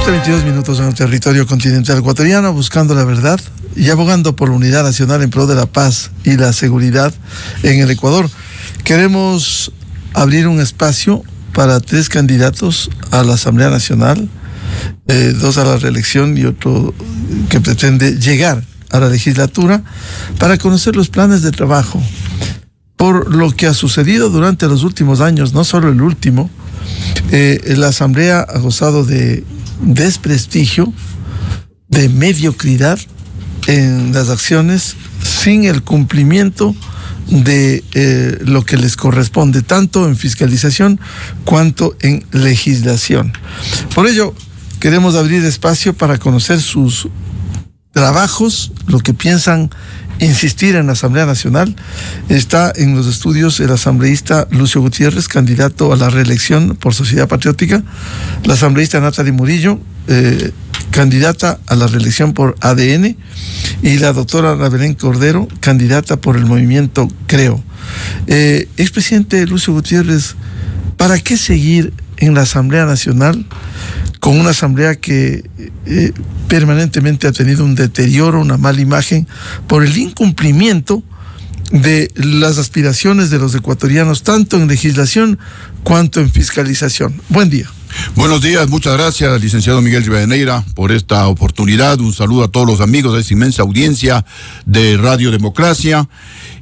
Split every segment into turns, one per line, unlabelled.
7:22 en el territorio continental ecuatoriano, buscando la verdad y abogando por la unidad nacional en pro de la paz y la seguridad en el Ecuador. Queremos abrir un espacio para 3 candidatos a la Asamblea Nacional, 2 a la reelección y otro que pretende llegar a la legislatura, para conocer los planes de trabajo. Por lo que ha sucedido durante los últimos años, no solo el último, la Asamblea ha gozado de desprestigio, de mediocridad en las acciones, sin el cumplimiento de lo que les corresponde, tanto en fiscalización cuanto en legislación. Por ello, queremos abrir espacio para conocer sus trabajos, lo que piensan insistir en la Asamblea Nacional. Está en los estudios el asambleísta Lucio Gutiérrez, candidato a la reelección por Sociedad Patriótica, la asambleísta Natalie Murillo, candidata a la reelección por ADN, y la doctora Ana Belén Cordero, candidata por el movimiento Creo. Expresidente Lucio Gutiérrez, ¿para qué seguir en la Asamblea Nacional con una asamblea que permanentemente ha tenido un deterioro, una mala imagen, por el incumplimiento de las aspiraciones de los ecuatorianos, tanto en legislación cuanto en fiscalización? Buen día.
Buenos días, muchas gracias, licenciado Miguel Rivadeneira, por esta oportunidad. Un saludo a todos los amigos de esta inmensa audiencia de Radio Democracia.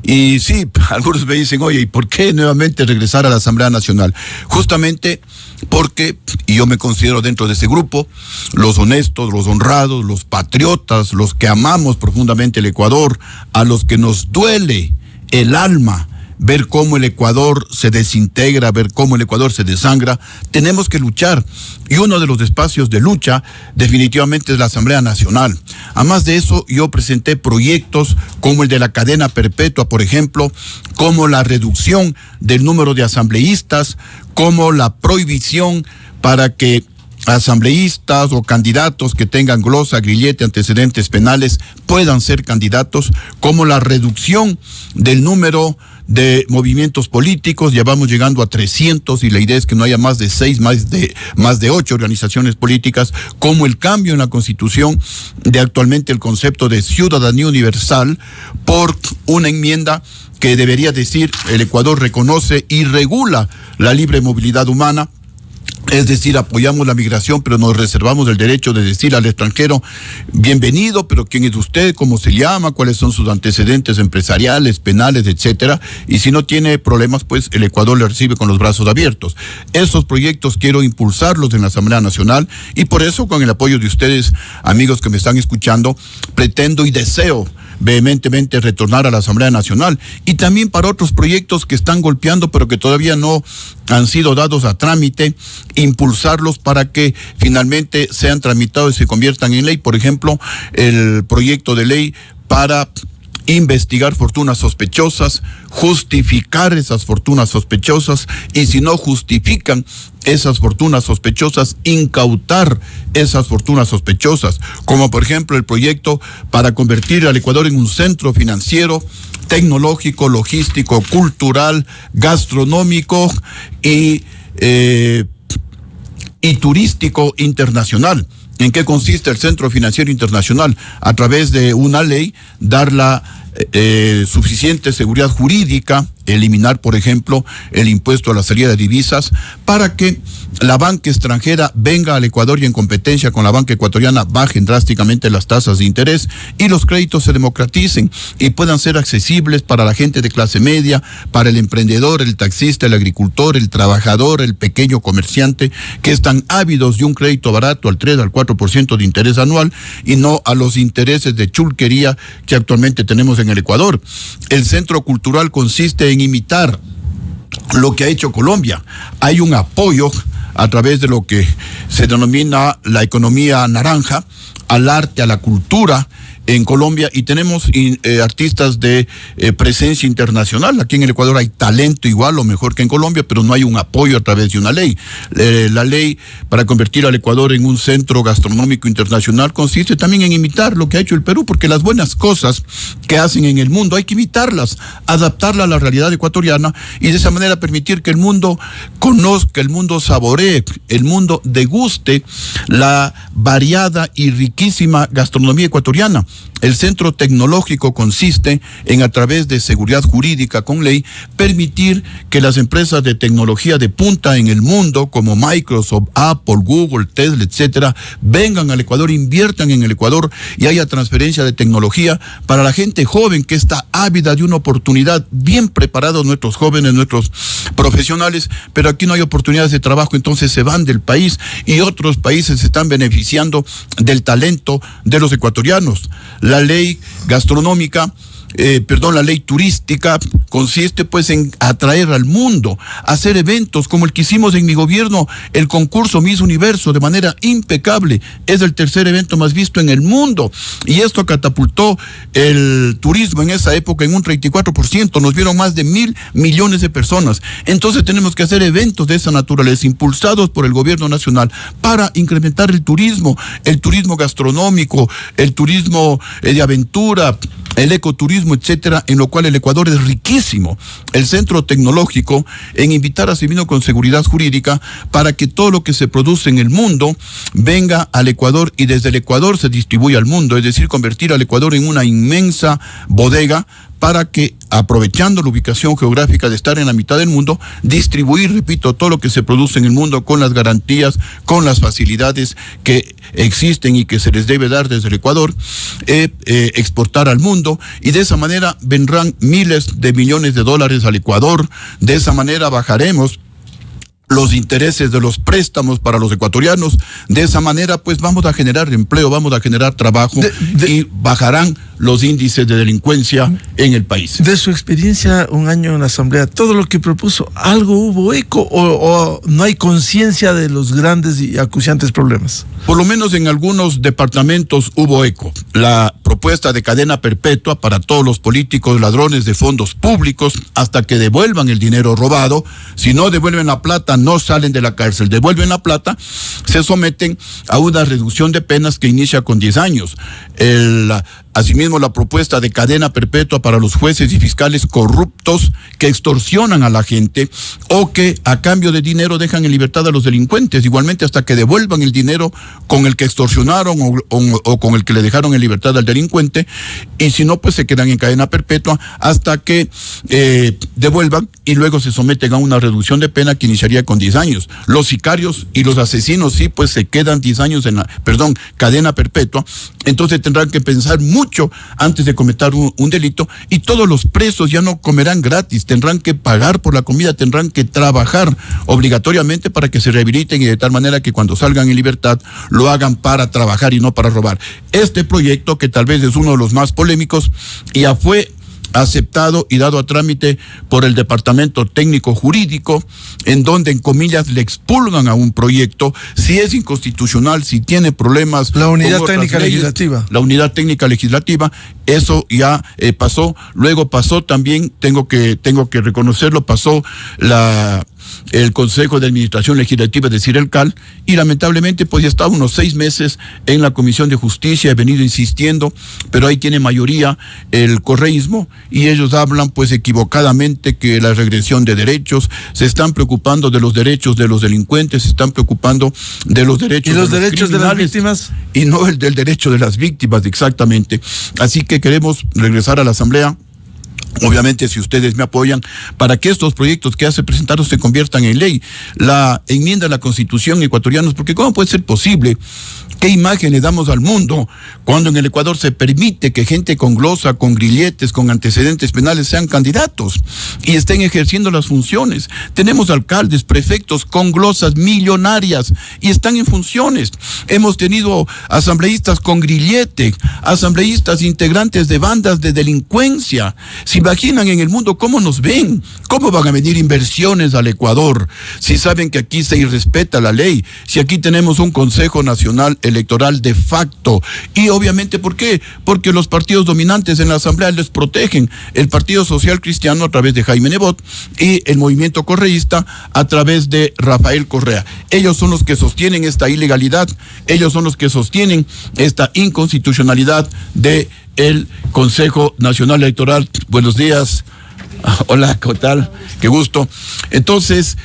Y sí, algunos me dicen, oye, ¿y por qué nuevamente regresar a la Asamblea Nacional? Justamente porque, y yo me considero dentro de ese grupo, los honestos, los honrados, los patriotas, los que amamos profundamente el Ecuador, a los que nos duele el alma ver cómo el Ecuador se desintegra, ver cómo el Ecuador se desangra, tenemos que luchar. Y uno de los espacios de lucha definitivamente es la Asamblea Nacional. Además de eso, yo presenté proyectos como el de la cadena perpetua, por ejemplo, como la reducción del número de asambleístas, como la prohibición para que asambleístas o candidatos que tengan glosa, grillete, antecedentes penales puedan ser candidatos, como la reducción del número de movimientos políticos. Llevamos llegando a 300 y la idea es que no haya más de 6, más de 8 organizaciones políticas, como el cambio en la Constitución de actualmente el concepto de ciudadanía universal por una enmienda que debería decir: el Ecuador reconoce y regula la libre movilidad humana. Es decir, apoyamos la migración, pero nos reservamos el derecho de decir al extranjero: bienvenido, pero ¿quién es usted? ¿Cómo se llama? ¿Cuáles son sus antecedentes empresariales, penales, etcétera? Y si no tiene problemas, pues el Ecuador le recibe con los brazos abiertos. Esos proyectos quiero impulsarlos en la Asamblea Nacional, y por eso, con el apoyo de ustedes, amigos que me están escuchando, pretendo y deseo vehementemente retornar a la Asamblea Nacional, y también para otros proyectos que están golpeando pero que todavía no han sido dados a trámite, impulsarlos para que finalmente sean tramitados y se conviertan en ley. Por ejemplo, el proyecto de ley para investigar fortunas sospechosas, justificar esas fortunas sospechosas, y si no justifican esas fortunas sospechosas, incautar esas fortunas sospechosas, como por ejemplo el proyecto para convertir al Ecuador en un centro financiero, tecnológico, logístico, cultural, gastronómico y turístico internacional. ¿En qué consiste el Centro Financiero Internacional? A través de una ley, dar la suficiente seguridad jurídica, eliminar, por ejemplo, el impuesto a la salida de divisas, para que la banca extranjera venga al Ecuador y en competencia con la banca ecuatoriana bajen drásticamente las tasas de interés y los créditos se democraticen y puedan ser accesibles para la gente de clase media, para el emprendedor, el taxista, el agricultor, el trabajador, el pequeño comerciante, que están ávidos de un crédito barato al 3 al 4% de interés anual, y no a los intereses de chulquería que actualmente tenemos en el Ecuador. El centro cultural consiste en imitar lo que ha hecho Colombia. Hay un apoyo a través de lo que se denomina la economía naranja al arte, a la cultura en Colombia, y tenemos artistas de presencia internacional. Aquí en el Ecuador hay talento igual o mejor que en Colombia, pero no hay un apoyo a través de una ley. La ley para convertir al Ecuador en un centro gastronómico internacional consiste también en imitar lo que ha hecho el Perú, porque las buenas cosas que hacen en el mundo hay que imitarlas, adaptarlas a la realidad ecuatoriana, y de esa manera permitir que el mundo conozca, el mundo saboree, el mundo deguste la variada y riquísima gastronomía ecuatoriana. El centro tecnológico consiste en, a través de seguridad jurídica con ley, permitir que las empresas de tecnología de punta en el mundo, como Microsoft, Apple, Google, Tesla, etcétera, vengan al Ecuador, inviertan en el Ecuador y haya transferencia de tecnología para la gente joven que está ávida de una oportunidad. Bien preparados nuestros jóvenes, nuestros profesionales, pero aquí no hay oportunidades de trabajo, entonces se van del país y otros países se están beneficiando del talento de los ecuatorianos. La ley gastronómica, la ley turística consiste pues en atraer al mundo, hacer eventos como el que hicimos en mi gobierno, el concurso Miss Universo, de manera impecable. Es el tercer evento más visto en el mundo, y esto catapultó el turismo en esa época en un 34%, nos vieron más de 1.000 millones de personas. Entonces tenemos que hacer eventos de esa naturaleza, impulsados por el gobierno nacional, para incrementar el turismo gastronómico, el turismo de aventura, el ecoturismo, etcétera, en lo cual el Ecuador es riquísimo. El centro tecnológico en invitar a Sevino con seguridad jurídica para que todo lo que se produce en el mundo venga al Ecuador y desde el Ecuador se distribuya al mundo, es decir, convertir al Ecuador en una inmensa bodega para que, aprovechando la ubicación geográfica de estar en la mitad del mundo, distribuir, repito, todo lo que se produce en el mundo con las garantías, con las facilidades que existen y que se les debe dar desde el Ecuador, exportar al mundo, y de esa manera vendrán miles de millones de dólares al Ecuador. De esa manera bajaremos los intereses de los préstamos para los ecuatorianos. De esa manera pues vamos a generar empleo, vamos a generar trabajo y bajarán los índices de delincuencia en el país.
De su experiencia, un año en la Asamblea, todo lo que propuso, ¿algo hubo eco o no hay conciencia de los grandes y acuciantes problemas?
Por lo menos en algunos departamentos hubo eco. La propuesta de cadena perpetua para todos los políticos ladrones de fondos públicos hasta que devuelvan el dinero robado. Si no devuelven la plata, no salen de la cárcel. Devuelven la plata, se someten a una reducción de penas que inicia con 10 años. Asimismo, la propuesta de cadena perpetua para los jueces y fiscales corruptos que extorsionan a la gente o que a cambio de dinero dejan en libertad a los delincuentes, igualmente hasta que devuelvan el dinero con el que extorsionaron o con el que le dejaron en libertad al delincuente, y si no, pues se quedan en cadena perpetua hasta que devuelvan y luego se someten a una reducción de pena que iniciaría con 10 años. Los sicarios y los asesinos sí, pues se quedan 10 años cadena perpetua. Entonces tendrán que pensar mucho antes de cometer un delito, y todos los presos ya no comerán gratis, tendrán que pagar por la comida, tendrán que trabajar obligatoriamente para que se rehabiliten, y de tal manera que cuando salgan en libertad lo hagan para trabajar y no para robar. Este proyecto, que tal vez es uno de los más polémicos, ya fue aceptado y dado a trámite por el Departamento Técnico Jurídico, en donde, en comillas, le expulgan a un proyecto si es inconstitucional, si tiene problemas.
La unidad técnica legislativa.
La unidad técnica legislativa, eso ya pasó. Luego pasó también, tengo que reconocerlo, pasó el Consejo de Administración Legislativa de Cirelcal, y lamentablemente pues ya estaba unos 6 meses en la Comisión de Justicia. He venido insistiendo, pero ahí tiene mayoría el correísmo, y ellos hablan pues equivocadamente que la regresión de derechos, se están preocupando de los derechos de los delincuentes, se están preocupando de los derechos
de los derechos de las víctimas,
y no el del derecho de las víctimas, exactamente. Así que queremos regresar a la Asamblea, obviamente si ustedes me apoyan, para que estos proyectos que hace presentados se conviertan en ley. La enmienda a la Constitución ecuatorianos, porque ¿cómo puede ser posible? ¿Qué imagen le damos al mundo cuando en el Ecuador se permite que gente con glosa, con grilletes, con antecedentes penales sean candidatos y estén ejerciendo las funciones? Tenemos alcaldes, prefectos con glosas millonarias y están en funciones. Hemos tenido asambleístas con grillete, asambleístas integrantes de bandas de delincuencia. ¿Se imaginan en el mundo cómo nos ven? ¿Cómo van a venir inversiones al Ecuador si saben que aquí se irrespeta la ley? Si aquí tenemos un Consejo Nacional electoral de facto. Y obviamente, ¿por qué? Porque los partidos dominantes en la Asamblea les protegen. El Partido Social Cristiano a través de Jaime Nebot y el Movimiento Correísta a través de Rafael Correa. Ellos son los que sostienen esta ilegalidad, ellos son los que sostienen esta inconstitucionalidad de el Consejo Nacional Electoral. Buenos días. Hola, ¿qué tal? Qué gusto. Entonces,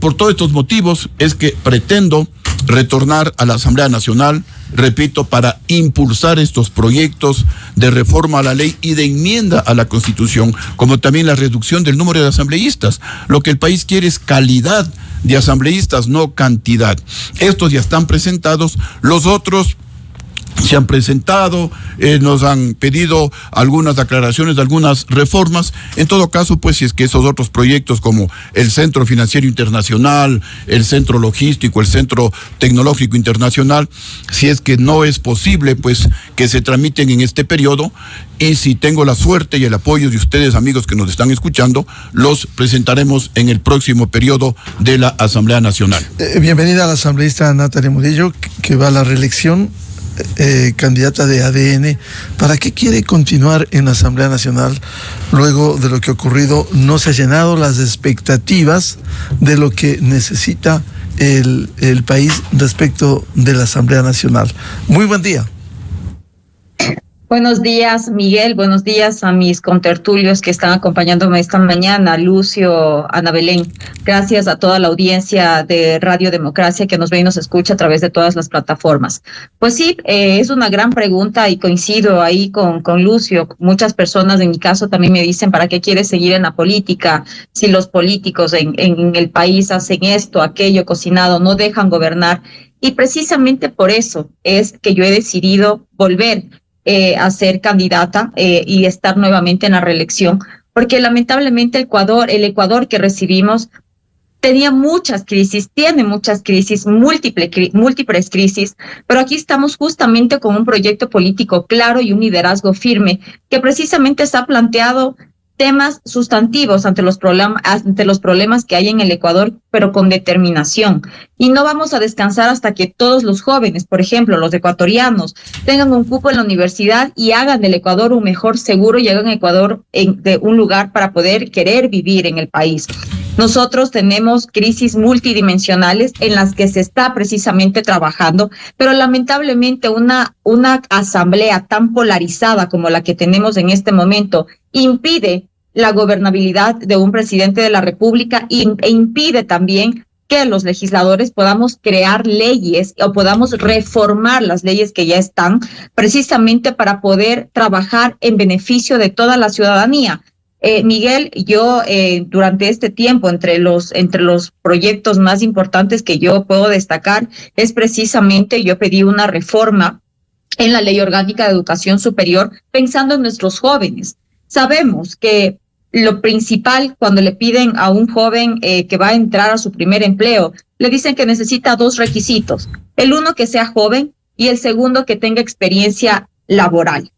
por todos estos motivos es que pretendo retornar a la Asamblea Nacional, repito, para impulsar estos proyectos de reforma a la ley y de enmienda a la Constitución, como también la reducción del número de asambleístas. Lo que el país quiere es calidad de asambleístas, no cantidad. Estos ya están presentados, los otros se han presentado, nos han pedido algunas aclaraciones, algunas reformas. En todo caso, pues si es que esos otros proyectos como el Centro Financiero Internacional, el Centro Logístico, el Centro Tecnológico Internacional, si es que no es posible, pues que se tramiten en este periodo, y si tengo la suerte y el apoyo de ustedes, amigos que nos están escuchando, los presentaremos en el próximo periodo de la Asamblea Nacional.
Bienvenida a la asambleísta Natalia Murillo, que va a la reelección. Candidata de ADN, ¿para qué quiere continuar en la Asamblea Nacional luego de lo que ha ocurrido? No se han llenado las expectativas de lo que necesita el país respecto de la Asamblea Nacional. Muy buen día.
Buenos días, Miguel. Buenos días a mis contertulios que están acompañándome esta mañana, Lucio, Ana Belén. Gracias a toda la audiencia de Radio Democracia que nos ve y nos escucha a través de todas las plataformas. Pues sí, es una gran pregunta y coincido ahí con Lucio. Muchas personas, en mi caso, también me dicen, ¿para qué quieres seguir en la política si los políticos en el país hacen esto, aquello, cocinado, no dejan gobernar? Y precisamente por eso es que yo he decidido volver a ser candidata y estar nuevamente en la reelección, porque lamentablemente el Ecuador que recibimos tenía muchas crisis, tiene muchas crisis, múltiples crisis, pero aquí estamos justamente con un proyecto político claro y un liderazgo firme que precisamente está planteado temas sustantivos ante los problemas que hay en el Ecuador, pero con determinación. Y no vamos a descansar hasta que todos los jóvenes, por ejemplo, los ecuatorianos, tengan un cupo en la universidad y hagan del Ecuador un mejor seguro y hagan Ecuador de un lugar para poder querer vivir en el país. Nosotros tenemos crisis multidimensionales en las que se está precisamente trabajando, pero lamentablemente una asamblea tan polarizada como la que tenemos en este momento impide la gobernabilidad de un presidente de la República e impide también que los legisladores podamos crear leyes o podamos reformar las leyes que ya están, precisamente para poder trabajar en beneficio de toda la ciudadanía. Miguel, yo durante este tiempo, entre los proyectos más importantes que yo puedo destacar, es precisamente, yo pedí una reforma en la Ley Orgánica de Educación Superior, pensando en nuestros jóvenes. Sabemos que lo principal cuando le piden a un joven que va a entrar a su primer empleo, le dicen que necesita 2 requisitos. El uno, que sea joven, y el segundo, que tenga experiencia laboral.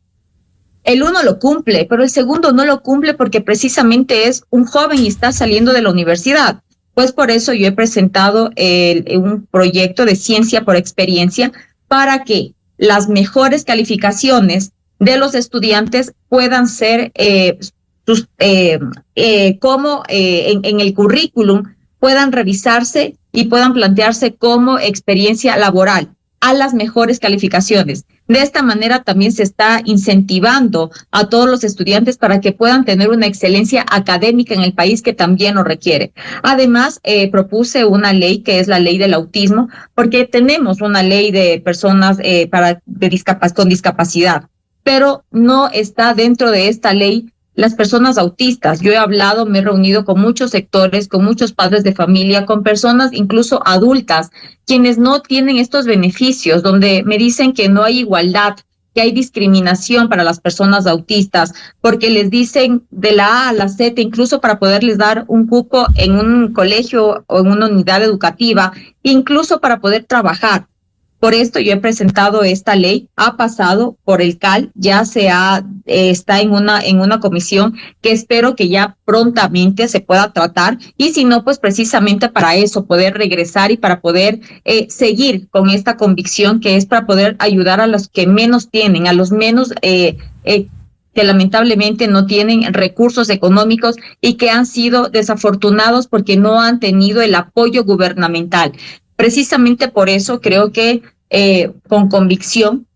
El uno lo cumple, pero el segundo no lo cumple porque precisamente es un joven y está saliendo de la universidad. Pues por eso yo he presentado un proyecto de ciencia por experiencia para que las mejores calificaciones de los estudiantes puedan ser en el currículum puedan revisarse y puedan plantearse como experiencia laboral a las mejores calificaciones. De esta manera también se está incentivando a todos los estudiantes para que puedan tener una excelencia académica en el país que también lo requiere. Además, propuse una ley que es la ley del autismo, porque tenemos una ley de personas con discapacidad, pero no está dentro de esta ley las personas autistas. Yo he hablado, me he reunido con muchos sectores, con muchos padres de familia, con personas incluso adultas, quienes no tienen estos beneficios, donde me dicen que no hay igualdad, que hay discriminación para las personas autistas, porque les dicen de la A a la Z, incluso para poderles dar un cupo en un colegio o en una unidad educativa, incluso para poder trabajar. Por esto yo he presentado esta ley, ha pasado por el CAL, ya está en una comisión que espero que ya prontamente se pueda tratar, y si no, pues precisamente para eso, poder regresar y para poder seguir con esta convicción que es para poder ayudar a los que menos tienen, a los menos que lamentablemente no tienen recursos económicos y que han sido desafortunados porque no han tenido el apoyo gubernamental. Precisamente por eso creo que con convicción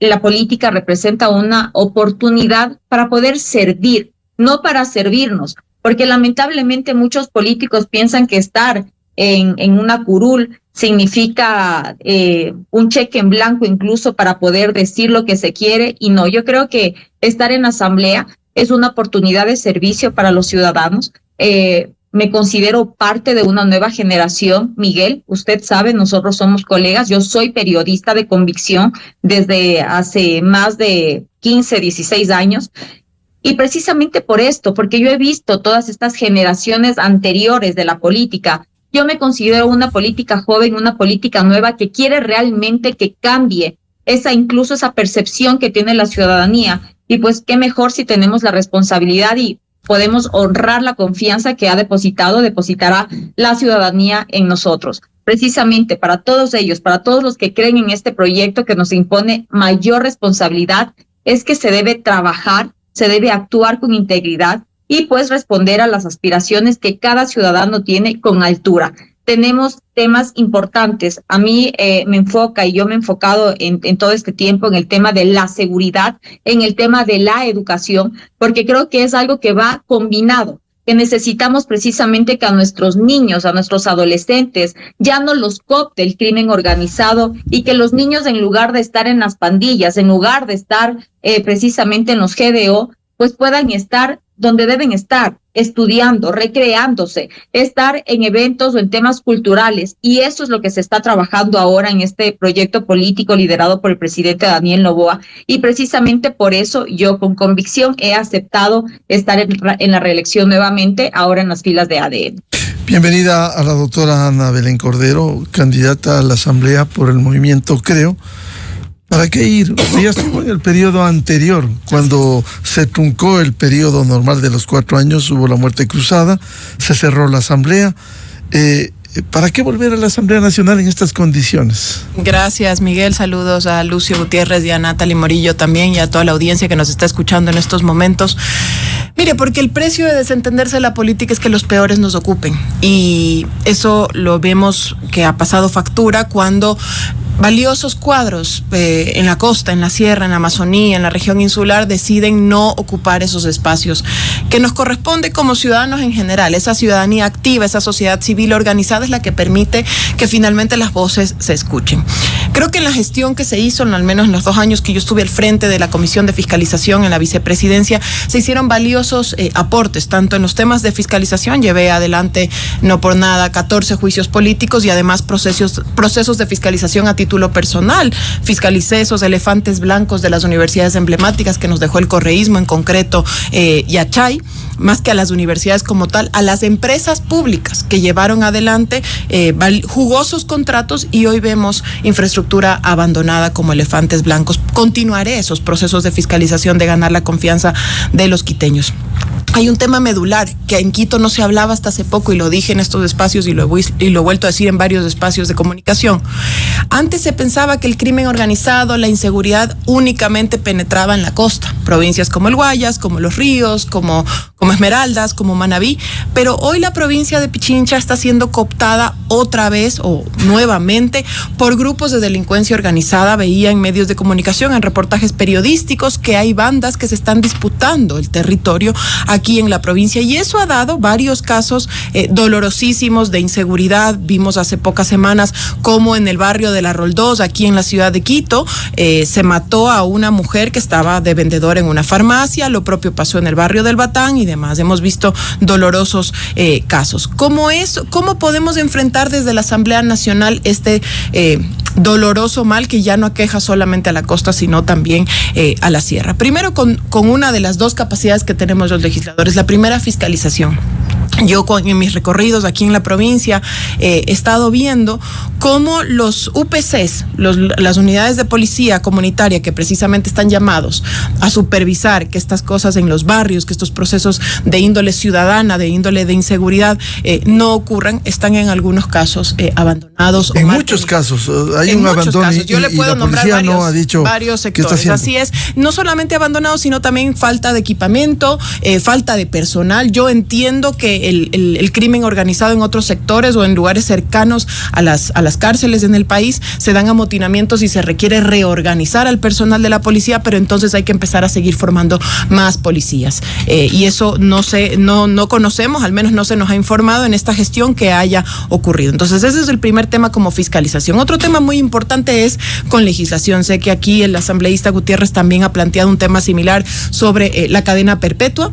la política representa una oportunidad para poder servir, no para servirnos, porque lamentablemente muchos políticos piensan que estar en una curul significa un cheque en blanco incluso para poder decir lo que se quiere, y no, yo creo que estar en asamblea es una oportunidad de servicio para los ciudadanos. Me considero parte de una nueva generación, Miguel, usted sabe, nosotros somos colegas, yo soy periodista de convicción desde hace más de 15, 16 años, y precisamente por esto, porque yo he visto todas estas generaciones anteriores de la política. Yo me considero una política joven, una política nueva que quiere realmente que cambie incluso esa percepción que tiene la ciudadanía, y pues qué mejor si tenemos la responsabilidad y podemos honrar la confianza que depositará la ciudadanía en nosotros. Precisamente para todos ellos, para todos los que creen en este proyecto que nos impone mayor responsabilidad, es que se debe trabajar, se debe actuar con integridad y pues responder a las aspiraciones que cada ciudadano tiene con altura. Tenemos temas importantes. A mí me enfoca, y yo me he enfocado en todo este tiempo en el tema de la seguridad, en el tema de la educación, porque creo que es algo que va combinado, que necesitamos precisamente que a nuestros niños, a nuestros adolescentes, ya no los coopte el crimen organizado, y que los niños, en lugar de estar en las pandillas, en lugar de estar precisamente en los GDO, pues puedan estar donde deben estar, estudiando, recreándose, estar en eventos o en temas culturales. Y eso es lo que se está trabajando ahora en este proyecto político liderado por el presidente Daniel Noboa. Y precisamente por eso yo con convicción he aceptado estar en la reelección nuevamente, ahora en las filas de ADN.
Bienvenida a la doctora Ana Belén Cordero, candidata a la Asamblea por el movimiento Creo. ¿Para qué ir? Ya estuvo en el periodo anterior, cuando se truncó el periodo normal de los 4 años, hubo la muerte cruzada, se cerró la Asamblea. ¿Para qué volver a la Asamblea Nacional en estas condiciones?
Gracias, Miguel. Saludos a Lucio Gutiérrez y a Natalie Morillo también, y a toda la audiencia que nos está escuchando en estos momentos. Mire, porque el precio de desentenderse de la política es que los peores nos ocupen. Y eso lo vemos que ha pasado factura cuando valiosos cuadros en la costa, en la sierra, en la Amazonía, en la región insular, deciden no ocupar esos espacios que nos corresponde como ciudadanos en general. Esa ciudadanía activa, esa sociedad civil organizada es la que permite que finalmente las voces se escuchen. Creo que en la gestión que se hizo, al menos en los 2 años que yo estuve al frente de la Comisión de Fiscalización en la vicepresidencia, se hicieron valiosos aportes, tanto en los temas de fiscalización, llevé adelante no por nada 14 juicios políticos y además procesos de fiscalización a título personal. Fiscalicé esos elefantes blancos de las universidades emblemáticas que nos dejó el correísmo, en concreto Yachay, más que a las universidades como tal, a las empresas públicas que llevaron adelante jugosos contratos, y hoy vemos infraestructura abandonada como elefantes blancos. Continuaré esos procesos de fiscalización, de ganar la confianza de los quiteños. Hay un tema medular que en Quito no se hablaba hasta hace poco, y lo dije en estos espacios y lo he vuelto a decir en varios espacios de comunicación. Antes se pensaba que el crimen organizado, la inseguridad únicamente penetraba en la costa, provincias como el Guayas, como Los Ríos, como Esmeraldas, como Manabí, pero hoy la provincia de Pichincha está siendo cooptada otra vez o nuevamente por grupos de delincuencia organizada. Veía en medios de comunicación, en reportajes periodísticos, que hay bandas que se están disputando el territorio aquí en la provincia, y eso ha dado varios casos dolorosísimos de inseguridad. Vimos hace pocas semanas cómo en el barrio de La Roldós, aquí en la ciudad de Quito, se mató a una mujer que estaba de vendedora en una farmacia. Lo propio pasó en el barrio del Batán y demás. Hemos visto dolorosos casos. ¿Cómo podemos enfrentar desde la Asamblea Nacional este doloroso mal que ya no aqueja solamente a la costa, sino también a la sierra? Primero, con una de las dos capacidades que tenemos los legisladores. La primera, fiscalización. Yo en mis recorridos aquí en la provincia he estado viendo cómo los UPCs, las unidades de policía comunitaria que precisamente están llamados a supervisar que estas cosas en los barrios, que estos procesos de índole ciudadana, de índole de inseguridad no ocurran, están en algunos casos abandonados.
En muchos casos hay un abandono y
yo le puedo nombrar
no ha dicho
varios sectores. Así es, no solamente abandonados, sino también falta de equipamiento, falta de personal. Yo entiendo que el crimen organizado en otros sectores o en lugares cercanos a las cárceles en el país se dan amotinamientos y se requiere reorganizar al personal de la policía, pero entonces hay que empezar a seguir formando más policías. Y eso no conocemos, al menos no se nos ha informado en esta gestión que haya ocurrido. Entonces ese es el primer tema como fiscalización. Otro tema muy importante es con legislación. Sé que aquí el asambleísta Gutiérrez también ha planteado un tema similar sobre la cadena perpetua.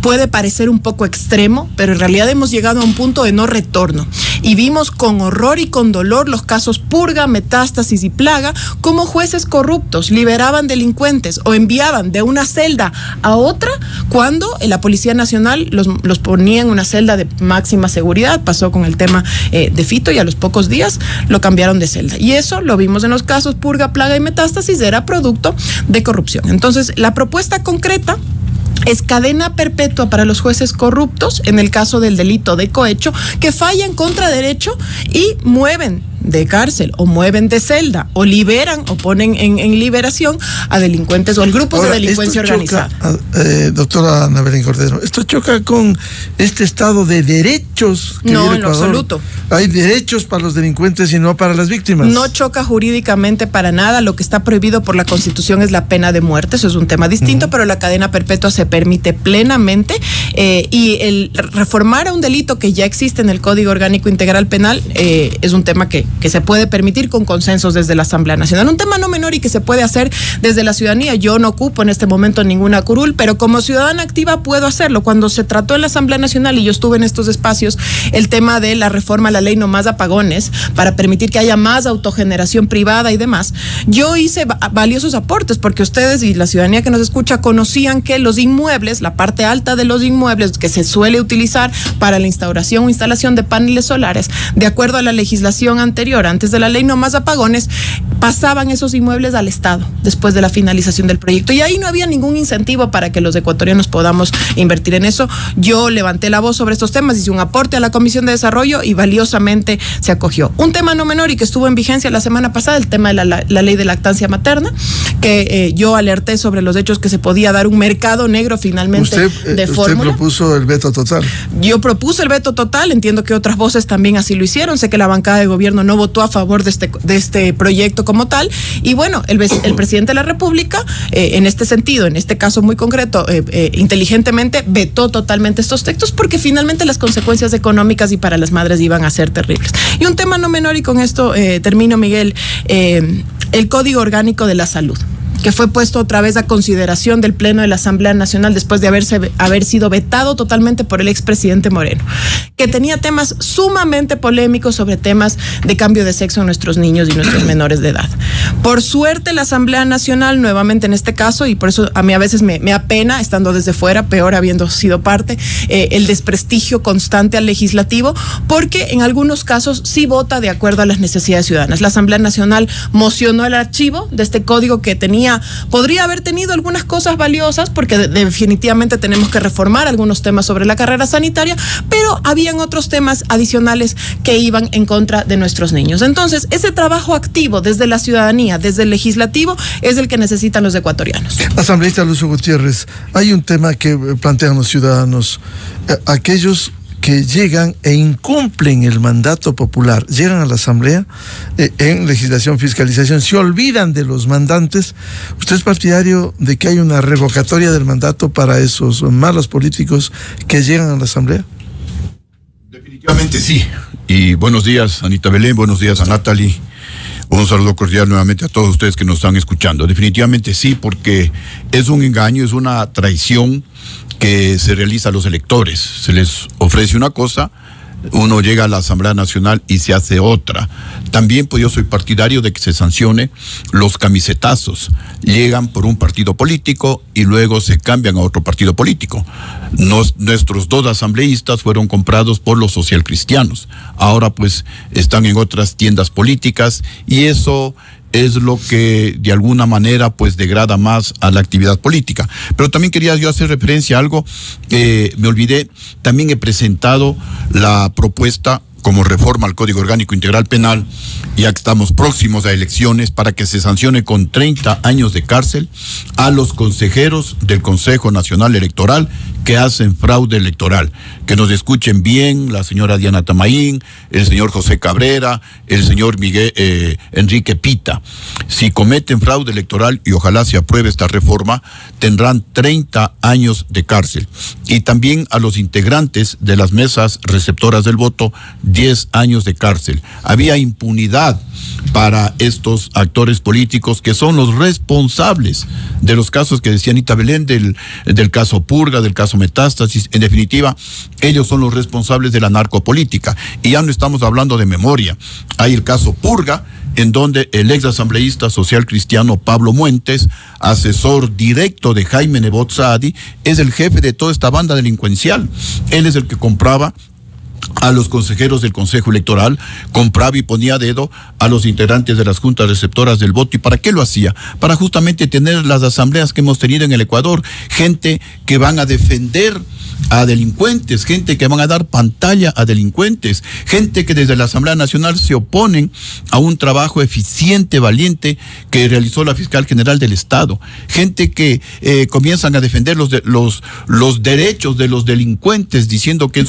Puede parecer un poco extremo, pero en realidad hemos llegado a un punto de no retorno y vimos con horror y con dolor los casos Purga, Metástasis y Plaga, como jueces corruptos liberaban delincuentes o enviaban de una celda a otra cuando la Policía Nacional los ponía en una celda de máxima seguridad. Pasó con el tema de Fito y a los pocos días lo cambiaron de celda, y eso lo vimos en los casos Purga, Plaga y Metástasis, era producto de corrupción. Entonces la propuesta concreta es cadena perpetua para los jueces corruptos en el caso del delito de cohecho, que fallan contra derecho y mueven de cárcel o mueven de celda o liberan o ponen en liberación a delincuentes o al grupo de delincuencia organizada.
Doctora Ana Belén Cordero, ¿esto choca con este estado de derechos que
no,
vive
en lo absoluto.
Hay derechos para los delincuentes y no para las víctimas.
No choca jurídicamente para nada. Lo que está prohibido por la Constitución es la pena de muerte, eso es un tema distinto, pero la cadena perpetua se permite plenamente, y el reformar a un delito que ya existe en el Código Orgánico Integral Penal es un tema que se puede permitir con consensos desde la Asamblea Nacional. Un tema no menor y que se puede hacer desde la ciudadanía. Yo no ocupo en este momento ninguna curul, pero como ciudadana activa puedo hacerlo. Cuando se trató en la Asamblea Nacional y yo estuve en estos espacios, el tema de la reforma a la ley No Más Apagones para permitir que haya más autogeneración privada y demás, yo hice valiosos aportes porque ustedes y la ciudadanía que nos escucha conocían que los inmuebles, la parte alta de los inmuebles que se suele utilizar para la instauración o instalación de paneles solares, de acuerdo a la legislación anterior, antes de la ley No Más Apagones, pasaban esos inmuebles al Estado después de la finalización del proyecto, y ahí no había ningún incentivo para que los ecuatorianos podamos invertir en eso. Yo levanté la voz sobre estos temas, hice un aporte a la Comisión de Desarrollo y valiosamente se acogió. Un tema no menor y que estuvo en vigencia la semana pasada, el tema de la ley de lactancia materna, que yo alerté sobre los hechos que se podía dar un mercado negro finalmente de fórmula.
Usted propuso el veto total.
Yo propuse el veto total, entiendo que otras voces también así lo hicieron, sé que la bancada de gobierno no votó a favor de este proyecto como tal, y bueno, el presidente de la República, en este sentido, en este caso muy concreto, inteligentemente vetó totalmente estos textos porque finalmente las consecuencias económicas y para las madres iban a ser terribles. Y un tema no menor, y con esto termino, Miguel, el Código Orgánico de la Salud, que fue puesto otra vez a consideración del Pleno de la Asamblea Nacional después de haber sido vetado totalmente por el expresidente Moreno, que tenía temas sumamente polémicos sobre temas de cambio de sexo en nuestros niños y nuestros menores de edad. Por suerte la Asamblea Nacional, nuevamente en este caso, y por eso a mí a veces me apena, estando desde fuera, peor habiendo sido parte, el desprestigio constante al legislativo, porque en algunos casos sí vota de acuerdo a las necesidades ciudadanas. La Asamblea Nacional mocionó el archivo de este código que podría haber tenido algunas cosas valiosas, porque definitivamente tenemos que reformar algunos temas sobre la carrera sanitaria, pero habían otros temas adicionales que iban en contra de nuestros niños. Entonces, ese trabajo activo desde la ciudadanía, desde el legislativo, es el que necesitan los ecuatorianos.
Asambleísta Lucio Gutiérrez, hay un tema que plantean los ciudadanos, aquellos que llegan e incumplen el mandato popular, llegan a la Asamblea en legislación, fiscalización, se olvidan de los mandantes. ¿Usted es partidario de que hay una revocatoria del mandato para esos malos políticos que llegan a la Asamblea?
Definitivamente sí. Y buenos días, Anita Belén, buenos días a Natalie. Un saludo cordial nuevamente a todos ustedes que nos están escuchando. Definitivamente sí, porque es un engaño, es una traición que se realiza a los electores. Se les ofrece una cosa, uno llega a la Asamblea Nacional y se hace otra. También pues yo soy partidario de que se sancione los camisetazos. Llegan por un partido político y luego se cambian a otro partido político. Nuestros 2 asambleístas fueron comprados por los socialcristianos. Ahora pues están en otras tiendas políticas y eso es lo que de alguna manera pues degrada más a la actividad política. Pero también quería yo hacer referencia a algo, me olvidé, también he presentado la propuesta como reforma al Código Orgánico Integral Penal, ya que estamos próximos a elecciones, para que se sancione con 30 años de cárcel a los consejeros del Consejo Nacional Electoral que hacen fraude electoral. Que nos escuchen bien la señora Diana Tamaín, el señor José Cabrera, el señor Enrique Pita. Si cometen fraude electoral, y ojalá se apruebe esta reforma, tendrán 30 años de cárcel. Y también a los integrantes de las mesas receptoras del voto, 10 años de cárcel. Había impunidad para estos actores políticos que son los responsables de los casos que decía Anita Belén, del caso Purga, del caso Metástasis. En definitiva, ellos son los responsables de la narcopolítica. Y ya no estamos hablando de memoria. Hay el caso Purga, en donde el ex asambleísta social cristiano Pablo Muentes, asesor directo de Jaime Nebot Saadi, es el jefe de toda esta banda delincuencial. Él es el que compraba a los consejeros del Consejo Electoral, compraba y ponía a dedo a los integrantes de las juntas receptoras del voto. ¿Y para qué lo hacía? Para justamente tener las asambleas que hemos tenido en el Ecuador, gente que van a defender a delincuentes, gente que van a dar pantalla a delincuentes, gente que desde la Asamblea Nacional se oponen a un trabajo eficiente, valiente, que realizó la Fiscal General del Estado, gente que comienzan a defender los derechos de los delincuentes, diciendo que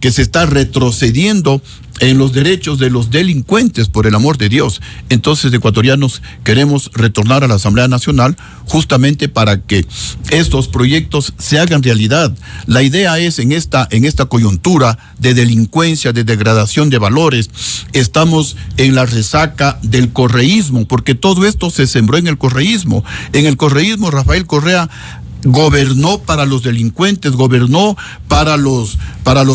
que se está retrocediendo en los derechos de los delincuentes, por el amor de Dios. Entonces, ecuatorianos, queremos retornar a la Asamblea Nacional justamente para que estos proyectos se hagan realidad. La idea es, en esta coyuntura de delincuencia, de degradación de valores, estamos en la resaca del correísmo, porque todo esto se sembró en el correísmo. En el correísmo, Rafael Correa gobernó para los delincuentes, gobernó para los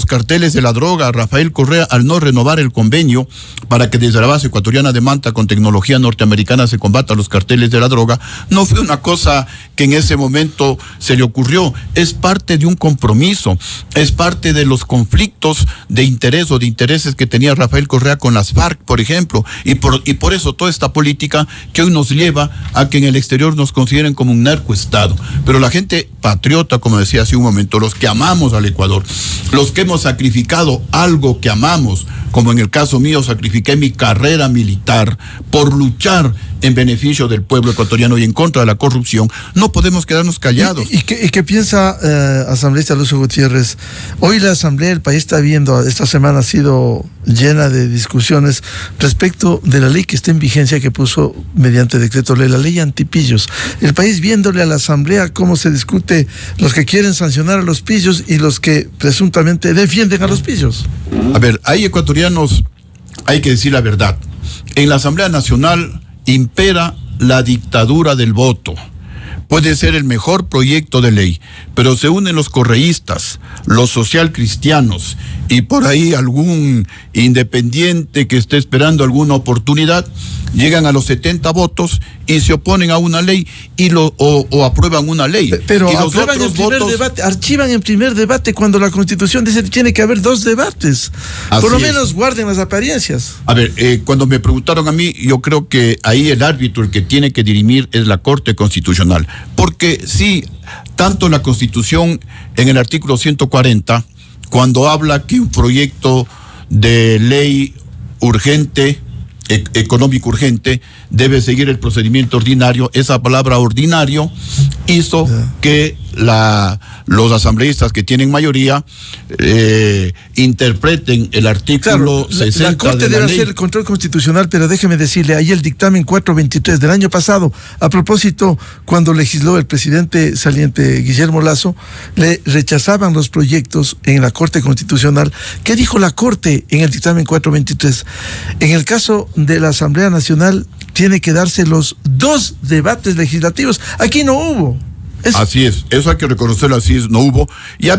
carteles de la droga. Rafael Correa, al no renovar el convenio para que desde la base ecuatoriana de Manta con tecnología norteamericana se combata los carteles de la droga, no fue una cosa que en ese momento se le ocurrió, es parte de un compromiso, es parte de los conflictos de interés o de intereses que tenía Rafael Correa con las FARC, por ejemplo, y por eso toda esta política que hoy nos lleva a que en el exterior nos consideren como un narcoestado. Pero la gente patriota, como decía hace un momento, los que amamos al Ecuador, los que hemos sacrificado algo que amamos, como en el caso mío, sacrifiqué mi carrera militar por luchar en beneficio del pueblo ecuatoriano y en contra de la corrupción, no podemos quedarnos callados.
¿Y qué piensa asambleísta Lucio Gutiérrez? Hoy la asamblea del país está viendo, esta semana ha sido llena de discusiones respecto de la ley que está en vigencia, que puso mediante decreto ley, la ley antipillos. El país viéndole a la asamblea cómo se discute los que quieren sancionar a los pillos y los que presuntamente defienden a los pillos.
A ver, hay ecuatorianos, hay que decir la verdad. En la Asamblea Nacional impera la dictadura del voto. Puede ser el mejor proyecto de ley, pero se unen los correístas, los socialcristianos y por ahí algún independiente que esté esperando alguna oportunidad, llegan a los 70 votos y se oponen a una ley o aprueban una ley.
Pero
y los
aprueban en primer debate, archivan en primer debate cuando la Constitución dice que tiene que haber 2 debates. Por lo menos guarden las apariencias.
A ver, cuando me preguntaron a mí, yo creo que ahí el árbitro, el que tiene que dirimir, es la Corte Constitucional. Porque sí, tanto la Constitución en el artículo 140, cuando habla que un proyecto de ley urgente, económico urgente, debe seguir el procedimiento ordinario, esa palabra ordinario hizo que los asambleístas que tienen mayoría interpreten el artículo 60
la Corte debe hacer el control constitucional, pero déjeme decirle, ahí el dictamen 423 del año pasado, a propósito, cuando legisló el presidente saliente Guillermo Lasso, le rechazaban los proyectos en la Corte Constitucional. ¿Qué dijo la Corte en el dictamen 423? En el caso de la Asamblea Nacional tiene que darse los 2 debates legislativos. Aquí no hubo.
Así es, eso hay que reconocerlo, así es, no hubo. Ya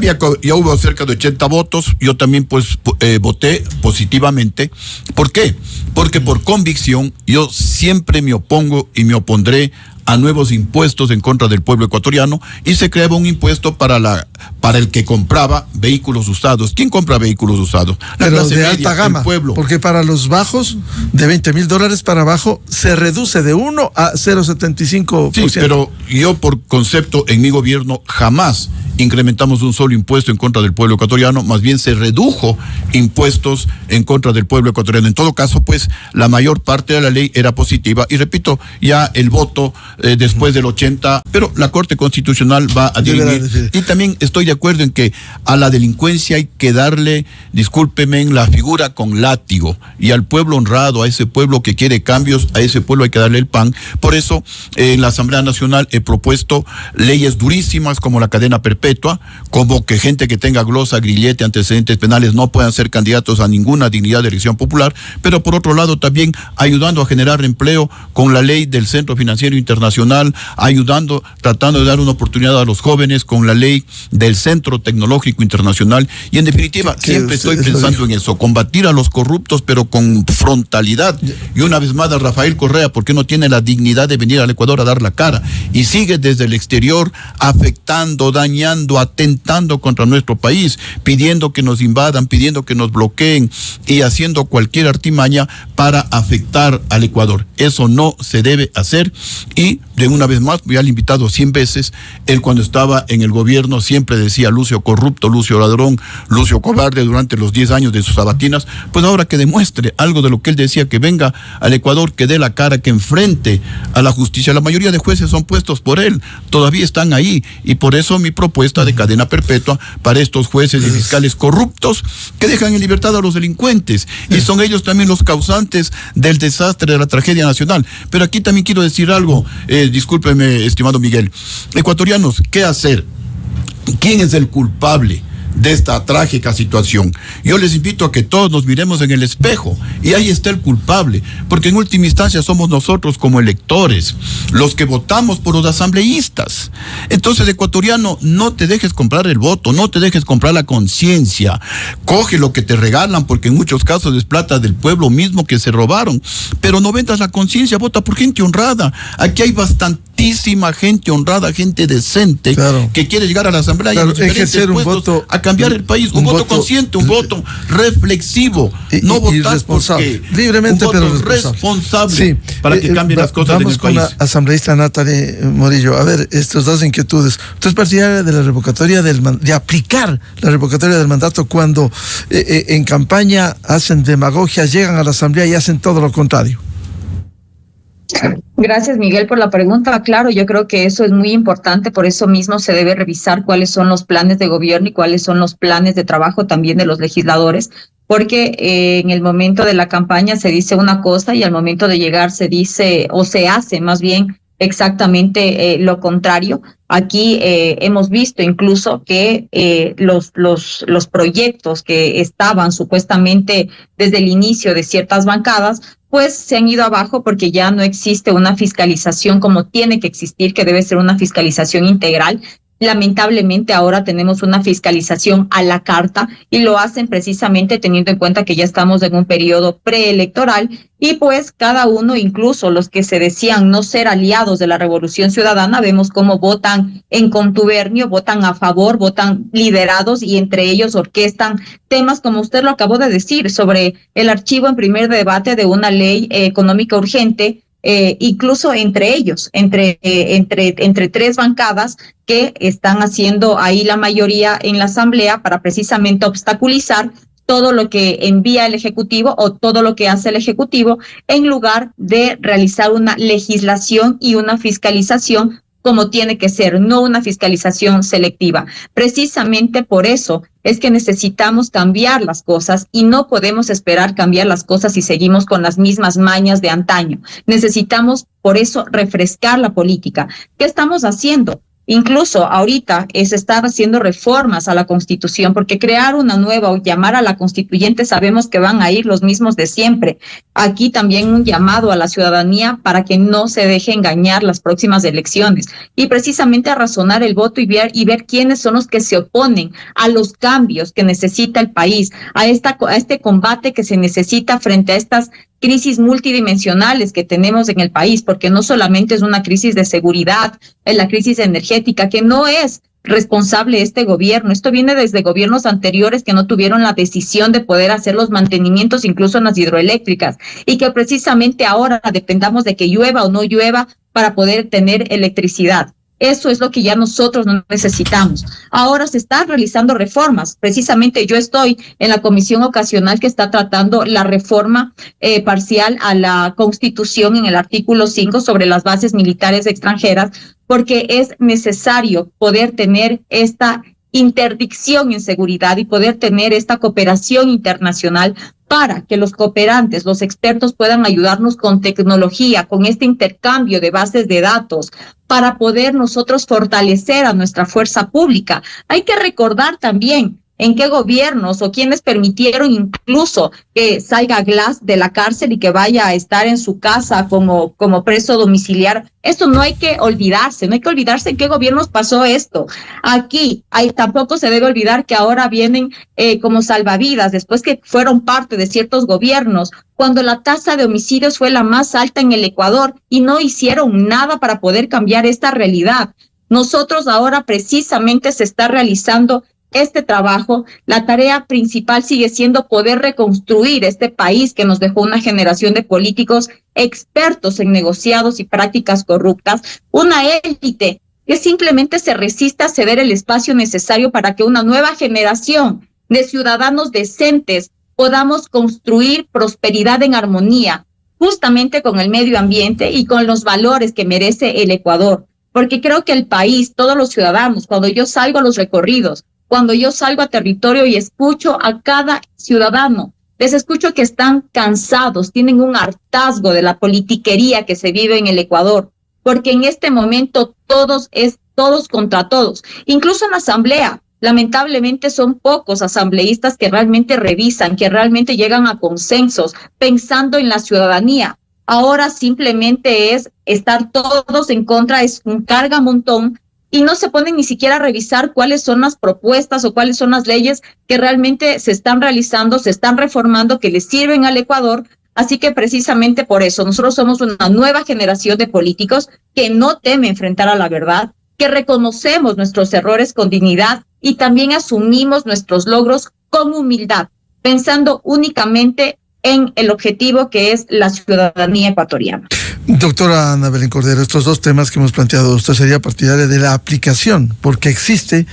hubo cerca de 80 votos, yo también pues voté positivamente. ¿Por qué? Porque por convicción yo siempre me opongo y me opondré a nuevos impuestos en contra del pueblo ecuatoriano, y se creaba un impuesto para el que compraba vehículos usados. ¿Quién compra vehículos usados?
La clase de alta gama, pueblo. Porque para los bajos, de $20,000 para abajo, se reduce de 1 a 0,75%.
Sí, pero yo por concepto en mi gobierno jamás incrementamos un solo impuesto en contra del pueblo ecuatoriano, más bien se redujo impuestos en contra del pueblo ecuatoriano. En todo caso, pues, la mayor parte de la ley era positiva, y repito, ya el voto después del 80, pero la Corte Constitucional va a dirimir. Y también estoy de acuerdo en que a la delincuencia hay que darle, discúlpeme, la figura con látigo, y al pueblo honrado, a ese pueblo que quiere cambios, a ese pueblo hay que darle el pan. Por eso, en la Asamblea Nacional he propuesto leyes durísimas como la cadena perpetua, como que gente que tenga glosa, grillete, antecedentes penales no puedan ser candidatos a ninguna dignidad de elección popular, pero por otro lado también ayudando a generar empleo con la ley del Centro Financiero Internacional, tratando de dar una oportunidad a los jóvenes con la ley del Centro Tecnológico Internacional, y en definitiva siempre estoy pensando en eso, combatir a los corruptos pero con frontalidad. Y una vez más a Rafael Correa, porque no tiene la dignidad de venir al Ecuador a dar la cara y sigue desde el exterior afectando, dañando, atentando contra nuestro país, pidiendo que nos invadan, pidiendo que nos bloqueen y haciendo cualquier artimaña para afectar al Ecuador. Eso no se debe hacer, y de una vez más, ya le he invitado 100 veces, él cuando estaba en el gobierno siempre decía Lucio corrupto, Lucio ladrón, Lucio cobarde durante los 10 años de sus sabatinas. Pues ahora que demuestre algo de lo que él decía, que venga al Ecuador, que dé la cara, que enfrente a la justicia. La mayoría de jueces son puestos por él, todavía están ahí, y por eso mi propuesta de cadena perpetua para estos jueces y fiscales corruptos que dejan en libertad a los delincuentes, y son ellos también los causantes del desastre, de la tragedia nacional. Pero aquí también quiero decir algo, discúlpeme, estimado Miguel. Ecuatorianos, ¿qué hacer? ¿Quién es el culpable de esta trágica situación? Yo les invito a que todos nos miremos en el espejo, y ahí está el culpable, porque en última instancia somos nosotros como electores los que votamos por los asambleístas. Entonces, ecuatoriano, no te dejes comprar el voto, no te dejes comprar la conciencia, coge lo que te regalan, porque en muchos casos es plata del pueblo mismo que se robaron, pero no vendas la conciencia, vota por gente honrada. Aquí hay bastantísima gente honrada, gente decente, claro, que quiere llegar a la asamblea, y a los diferentes puestos a cambiar el país. Un voto consciente, un voto reflexivo, no votar porque
libremente,
un voto
pero
responsable, sí, para que cambien las cosas en el país.
Vamos con la asambleísta Natalie Morillo. A ver, estas dos inquietudes. ¿Usted es partidaria de la revocatoria de aplicar la revocatoria del mandato cuando en campaña hacen demagogia, llegan a la asamblea y hacen todo lo contrario?
Gracias, Miguel, por la pregunta. Claro, yo creo que eso es muy importante, por eso mismo se debe revisar cuáles son los planes de gobierno y cuáles son los planes de trabajo también de los legisladores, porque en el momento de la campaña se dice una cosa y al momento de llegar se dice, o se hace más bien exactamente lo contrario. Aquí hemos visto incluso que los proyectos que estaban supuestamente desde el inicio de ciertas bancadas, pues se han ido abajo porque ya no existe una fiscalización como tiene que existir, que debe ser una fiscalización integral. Lamentablemente ahora tenemos una fiscalización a la carta, y lo hacen precisamente teniendo en cuenta que ya estamos en un periodo preelectoral, y pues cada uno, incluso los que se decían no ser aliados de la Revolución Ciudadana, vemos cómo votan en contubernio, votan a favor, votan liderados, y entre ellos orquestan temas como usted lo acabó de decir sobre el archivo en primer debate de una ley económica urgente. Incluso entre ellos, entre tres bancadas que están haciendo ahí la mayoría en la asamblea para precisamente obstaculizar todo lo que envía el Ejecutivo o todo lo que hace el Ejecutivo, en lugar de realizar una legislación y una fiscalización como tiene que ser, no una fiscalización selectiva. Precisamente por eso es que necesitamos cambiar las cosas, y no podemos esperar cambiar las cosas si seguimos con las mismas mañas de antaño. Necesitamos, por eso, refrescar la política. ¿Qué estamos haciendo? Incluso ahorita se están haciendo reformas a la Constitución, porque crear una nueva o llamar a la constituyente sabemos que van a ir los mismos de siempre. Aquí también un llamado a la ciudadanía para que no se deje engañar las próximas elecciones y precisamente a razonar el voto y ver quiénes son los que se oponen a los cambios que necesita el país, a este combate que se necesita frente a estas crisis multidimensionales que tenemos en el país, porque no solamente es una crisis de seguridad, es la crisis energética, que no es responsable este gobierno. Esto viene desde gobiernos anteriores que no tuvieron la decisión de poder hacer los mantenimientos incluso en las hidroeléctricas y que precisamente ahora dependamos de que llueva o no llueva para poder tener electricidad. Eso es lo que ya nosotros no necesitamos. Ahora se están realizando reformas. Precisamente yo estoy en la comisión ocasional que está tratando la reforma parcial a la Constitución en el artículo 5 sobre las bases militares extranjeras, porque es necesario poder tener esta interdicción en seguridad y poder tener esta cooperación internacional para que los cooperantes, los expertos puedan ayudarnos con tecnología, con este intercambio de bases de datos, para poder nosotros fortalecer a nuestra fuerza pública. Hay que recordar también en qué gobiernos o quienes permitieron incluso que salga Glass de la cárcel y que vaya a estar en su casa como preso domiciliar. Esto no hay que olvidarse, no hay que olvidarse en qué gobiernos pasó esto. Aquí tampoco se debe olvidar que ahora vienen como salvavidas, después que fueron parte de ciertos gobiernos, cuando la tasa de homicidios fue la más alta en el Ecuador y no hicieron nada para poder cambiar esta realidad. Nosotros ahora precisamente se está realizando este trabajo. La tarea principal sigue siendo poder reconstruir este país que nos dejó una generación de políticos expertos en negociados y prácticas corruptas, una élite que simplemente se resiste a ceder el espacio necesario para que una nueva generación de ciudadanos decentes podamos construir prosperidad en armonía, justamente con el medio ambiente y con los valores que merece el Ecuador. Porque creo que el país, todos los ciudadanos, cuando yo salgo a los recorridos, cuando yo salgo a territorio y escucho a cada ciudadano, les escucho que están cansados, tienen un hartazgo de la politiquería que se vive en el Ecuador, porque en este momento todos contra todos. Incluso en la asamblea, lamentablemente son pocos asambleístas que realmente revisan, que realmente llegan a consensos, pensando en la ciudadanía. Ahora simplemente es estar todos en contra, es un cargamontón, y no se ponen ni siquiera a revisar cuáles son las propuestas o cuáles son las leyes que realmente se están realizando, se están reformando, que le sirven al Ecuador. Así que precisamente por eso nosotros somos una nueva generación de políticos que no teme enfrentar a la verdad, que reconocemos nuestros errores con dignidad y también asumimos nuestros logros con humildad, pensando únicamente en el objetivo que es la ciudadanía ecuatoriana.
Doctora Ana Belén Cordero, estos dos temas que hemos planteado, usted sería partidaria de la aplicación, porque existe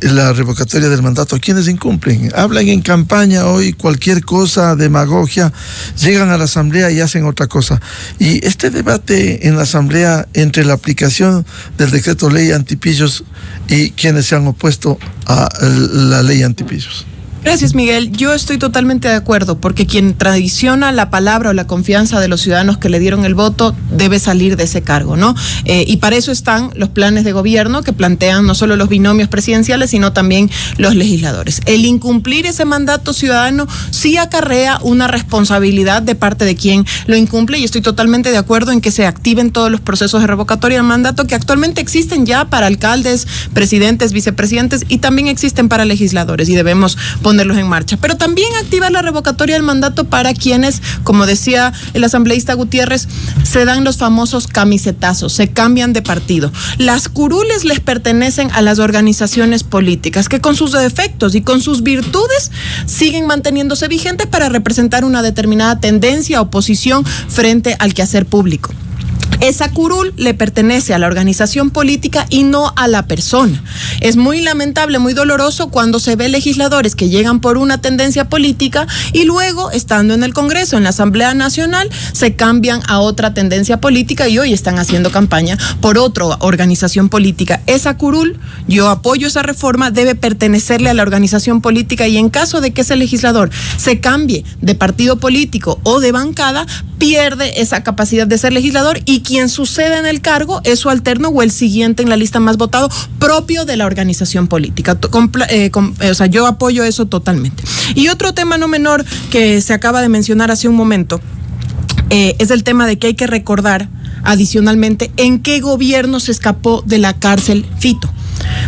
la revocatoria del mandato. ¿Quiénes incumplen? Hablan en campaña hoy cualquier cosa, demagogia, llegan a la asamblea y hacen otra cosa. Y este debate en la asamblea entre la aplicación del decreto ley antipillos y quienes se han opuesto a la ley antipillos.
Gracias, Miguel. Yo estoy totalmente de acuerdo, porque quien traiciona la palabra o la confianza de los ciudadanos que le dieron el voto debe salir de ese cargo, ¿no? Y para eso están los planes de gobierno que plantean no solo los binomios presidenciales, sino también los legisladores. El incumplir ese mandato ciudadano sí acarrea una responsabilidad de parte de quien lo incumple, y estoy totalmente de acuerdo en que se activen todos los procesos de revocatoria del mandato que actualmente existen ya para alcaldes, presidentes, vicepresidentes, y también existen para legisladores, y debemos ponerlos en marcha. Pero también activar la revocatoria del mandato para quienes, como decía el asambleísta Gutiérrez, se dan los famosos camisetazos, se cambian de partido. Las curules les pertenecen a las organizaciones políticas que con sus defectos y con sus virtudes siguen manteniéndose vigentes para representar una determinada tendencia o posición frente al quehacer público. Esa curul le pertenece a la organización política y no a la persona. Es muy lamentable, muy doloroso cuando se ve legisladores que llegan por una tendencia política y luego, estando en el Congreso, en la Asamblea Nacional, se cambian a otra tendencia política y hoy están haciendo campaña por otra organización política. Esa curul, yo apoyo esa reforma, debe pertenecerle a la organización política, y en caso de que ese legislador se cambie de partido político o de bancada, pierde esa capacidad de ser legislador, y quien sucede en el cargo es su alterno o el siguiente en la lista más votado propio de la organización política. O sea, yo apoyo eso totalmente. Y otro tema no menor que se acaba de mencionar hace un momento es el tema de que hay que recordar adicionalmente en qué gobierno se escapó de la cárcel Fito.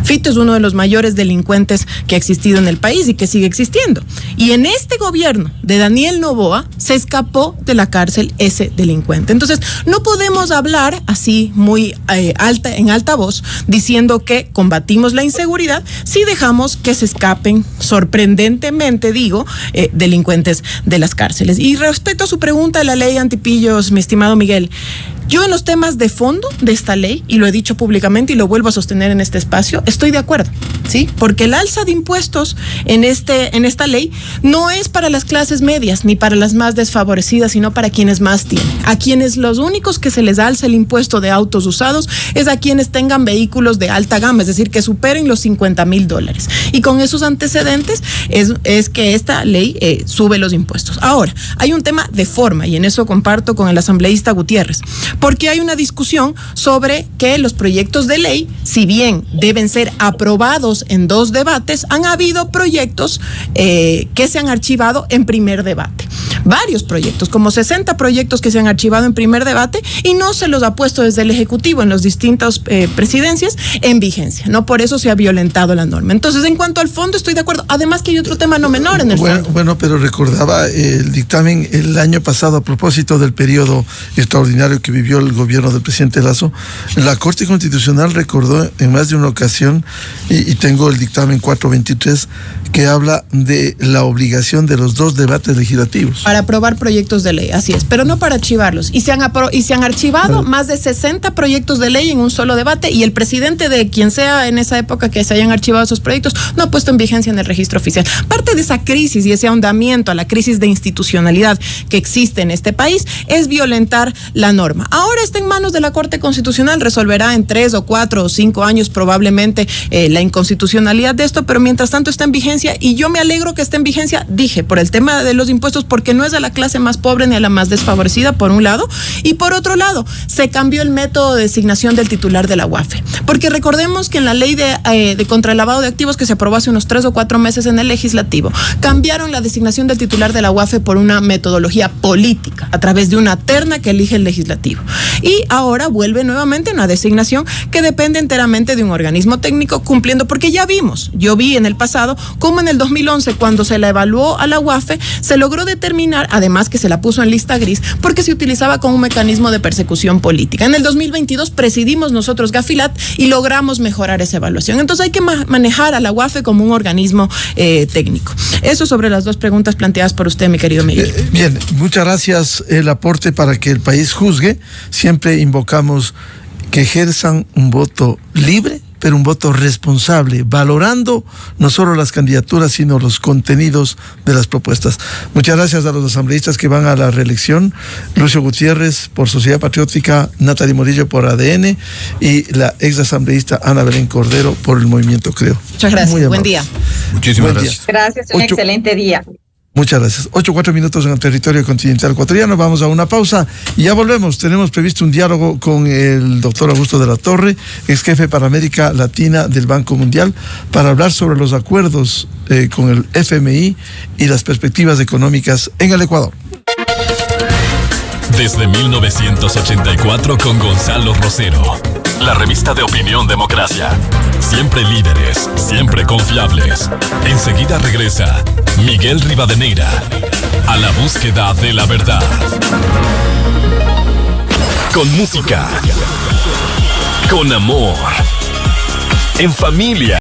Fito es uno de los mayores delincuentes que ha existido en el país y que sigue existiendo. Y en este gobierno de Daniel Noboa se escapó de la cárcel ese delincuente. Entonces, no podemos hablar así muy en alta voz diciendo que combatimos la inseguridad si dejamos que se escapen, sorprendentemente digo, delincuentes de las cárceles. Y respecto a su pregunta de la ley antipillos, mi estimado Miguel, yo en los temas de fondo de esta ley, y lo he dicho públicamente y lo vuelvo a sostener en este espacio, estoy de acuerdo, ¿sí? Porque el alza de impuestos en esta ley no es para las clases medias ni para las más desfavorecidas, sino para quienes más tienen. A quienes los únicos que se les alza el impuesto de autos usados es a quienes tengan vehículos de alta gama, es decir, que superen los $50,000. Y con esos antecedentes es que esta ley sube los impuestos. Ahora, hay un tema de forma, y en eso comparto con el asambleísta Gutiérrez, porque hay una discusión sobre que los proyectos de ley, si bien deben ser aprobados en 2 debates, han habido proyectos que se han archivado en primer debate. Varios proyectos, como 60 proyectos que se han archivado en primer debate y no se los ha puesto desde el Ejecutivo en las distintas presidencias en vigencia. No por eso se ha violentado la norma. Entonces, en cuanto al fondo, estoy de acuerdo. Además que hay otro tema no menor en el fondo.
Bueno, pero recordaba el dictamen el año pasado a propósito del periodo extraordinario que vivió el gobierno del presidente Lasso. La Corte Constitucional recordó en más de una ocasión, y tengo el dictamen 423, que habla de la obligación de los 2 debates legislativos.
Para aprobar proyectos de ley, así es, pero no para archivarlos. Y se han archivado más de 60 proyectos de ley en un solo debate, y el presidente de quien sea en esa época que se hayan archivado esos proyectos no ha puesto en vigencia en el registro oficial. Parte de esa crisis y ese ahondamiento a la crisis de institucionalidad que existe en este país es violentar la norma. Ahora está en manos de la Corte Constitucional, resolverá en 3 o 4 o 5 años probablemente la inconstitucionalidad de esto, pero mientras tanto está en vigencia, y yo me alegro que esté en vigencia, dije, por el tema de los impuestos, porque no es a la clase más pobre ni a la más desfavorecida, por un lado, y por otro lado, se cambió el método de designación del titular de la UAFE, porque recordemos que en la ley de contra el lavado de activos que se aprobó hace unos 3 o 4 meses en el legislativo, cambiaron la designación del titular de la UAFE por una metodología política, a través de una terna que elige el legislativo. Y ahora vuelve nuevamente una designación que depende enteramente de un organismo técnico cumpliendo, porque ya vimos, yo vi en el pasado cómo en el 2011, cuando se la evaluó a la UAFE, se logró determinar, además que se la puso en lista gris, porque se utilizaba como un mecanismo de persecución política. En el 2022 presidimos nosotros Gafilat y logramos mejorar esa evaluación. Entonces hay que manejar a la UAFE como un organismo técnico. Eso sobre las 2 preguntas planteadas por usted, mi querido Miguel.
Bien, muchas gracias. El aporte para que el país juzgue. Siempre invocamos que ejerzan un voto libre, pero un voto responsable, valorando no solo las candidaturas, sino los contenidos de las propuestas. Muchas gracias a los asambleístas que van a la reelección: Lucio Gutiérrez por Sociedad Patriótica, Natalie Morillo por ADN y la ex asambleísta Ana Belén Cordero por el Movimiento Creo.
Muchas gracias, buen día.
Muchísimas gracias.
Gracias, un excelente día.
Muchas gracias. 8:04 en el territorio continental ecuatoriano. Vamos a una pausa y ya volvemos. Tenemos previsto un diálogo con el doctor Augusto de la Torre, ex jefe para América Latina del Banco Mundial, para hablar sobre los acuerdos con el FMI y las perspectivas económicas en el Ecuador.
Desde 1984 con Gonzalo Rosero. La revista de opinión Democracia. Siempre líderes, siempre confiables. Enseguida regresa Miguel Rivadeneira a la búsqueda de la verdad. Con música, con amor, en familia.